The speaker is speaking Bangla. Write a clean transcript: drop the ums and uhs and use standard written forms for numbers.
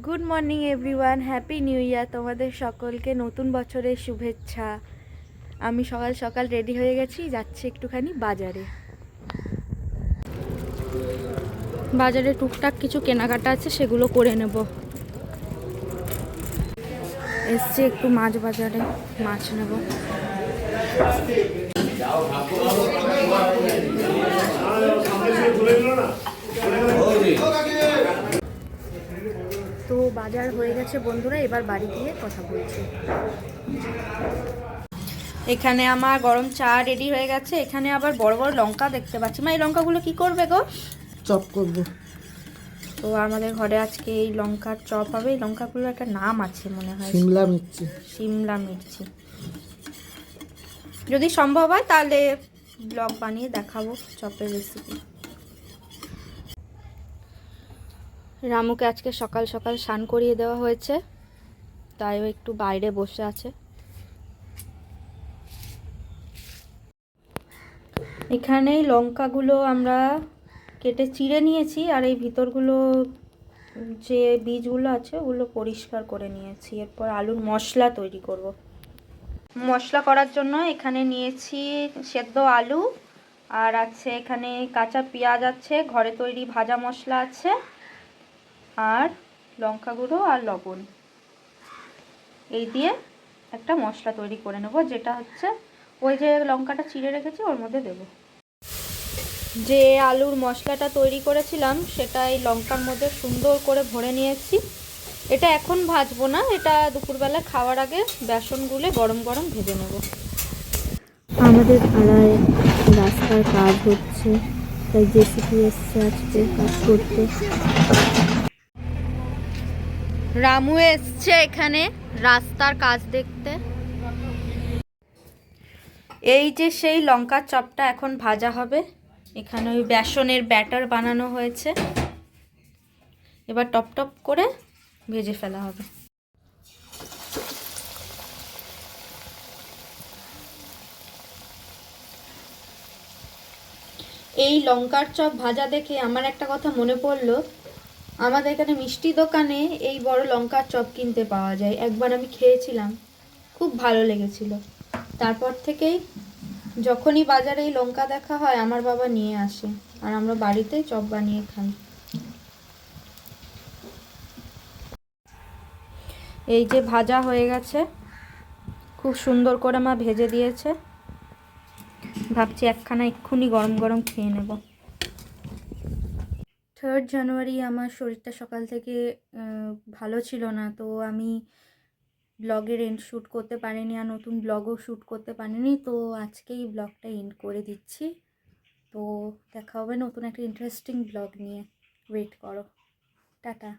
Good morning everyone, happy new year. তোমাদের সকলকে নতুন বছরের শুভেচ্ছা। আমি সকাল সকাল রেডি হয়ে গেছি, যাচ্ছি একটুখানি বাজারে। বাজারে টুকটাক কিছু কেনাকাটা আছে, সেগুলো করে নেব। এসছি একটু মাছ বাজারে, মাছ নেব। তো বাজার হয়ে গেছে বন্ধুরা, এবার বাড়ি গিয়ে কথা বলছি। এখানে আমার গরম চা রেডি হয়ে গেছে। এখানে আবার বড় বড় লঙ্কা দেখতে পাচ্ছি। মা, এই লঙ্কাগুলো কি করবে গো? চপ করব। তো আমাদের ঘরে আজকে এই লঙ্কার চপ হবে। এই লঙ্কাগুলোর একটা নাম আছে মনে হয়, সিমলা মির্চি। সিমলা মির্চি। যদি সম্ভব হয় তাহলে ব্লগ বানিয়ে দেখাবো চপের রেসিপি। রামুকে আজকে সকাল সকাল স্নান করিয়ে দেওয়া হয়েছে, তাই ও একটু বাইরে বসে আছে। এখানে লঙ্কাগুলো আমরা কেটে চিড়ে নিয়েছি, আর এই ভিতরগুলো যে বীজগুলো আছে ওগুলো পরিষ্কার করে নিয়েছি। এরপর আলুর মশলা তৈরি করব। মশলা করার জন্য এখানে নিয়েছি সেদ্ধ আলু, আর আছে এখানে কাঁচা পেঁয়াজ আছে, ঘরে তৈরি ভাজা মশলা আছে, আর লঙ্কা গুঁড়ো আর লবণ। এই দিয়ে একটা মশলা তৈরি করে নেব, যেটা হচ্ছে ওই যে লঙ্কাটা চিড়ে রেখেছি ওর মধ্যে দেব। যে আলুর মশলাটা তৈরি করেছিলাম সেটা এই লঙ্কার মধ্যে সুন্দর করে ভরে নিয়েছি। এটা এখন ভাজবো না, এটা দুপুরবেলা খাওয়ার আগে বেসন গুলে গরম গরম ভেজে নেব। আমাদের পাড়ায় রাস্তার কাজ হচ্ছে, তাই জেসিপি এসছে আজকে কাজ করতে। রামু এসছে এখানে রাস্তার কাজ দেখতে। এই যে সেই লঙ্কার চপটা এখন ভাজা হবে। এখানে ওই বেসনের ব্যাটার বানানো হয়েছে, এবার টপ টপ করে ভেজে ফেলা হবে। এই লঙ্কার চপ ভাজা দেখে আমার একটা কথা মনে পড়লো। আমাদের এখানে মিষ্টি দোকানে এই বড় লঙ্কার চপ কিনতে পাওয়া যায়। একবার আমি খেয়েছিলাম, খুব ভালো লেগেছিল। তারপর থেকেই যখনই বাজারে এই লঙ্কা দেখা হয় আমার বাবা নিয়ে আসে, আর আমরা বাড়িতেই চপ বানিয়ে খাই। এই যে ভাজা হয়ে গেছে, খুব সুন্দর করে মা ভেজে দিয়েছে। ভাবছি একখানা এক্ষুনি গরম গরম খেয়ে নেব। 3rd জানুয়ারি আমার শরীরটা সকাল থেকে ভালো ছিল না, তো আমি ব্লগের এন্ড শ্যুট করতে পারিনি, আর নতুন ব্লগও শ্যুট করতে পারিনি। তো আজকেই ব্লগটা এন্ড করে দিচ্ছি। তো দেখা হবে নতুন একটা ইন্টারেস্টিং ব্লগ নিয়ে। ওয়েট করো। টাটা।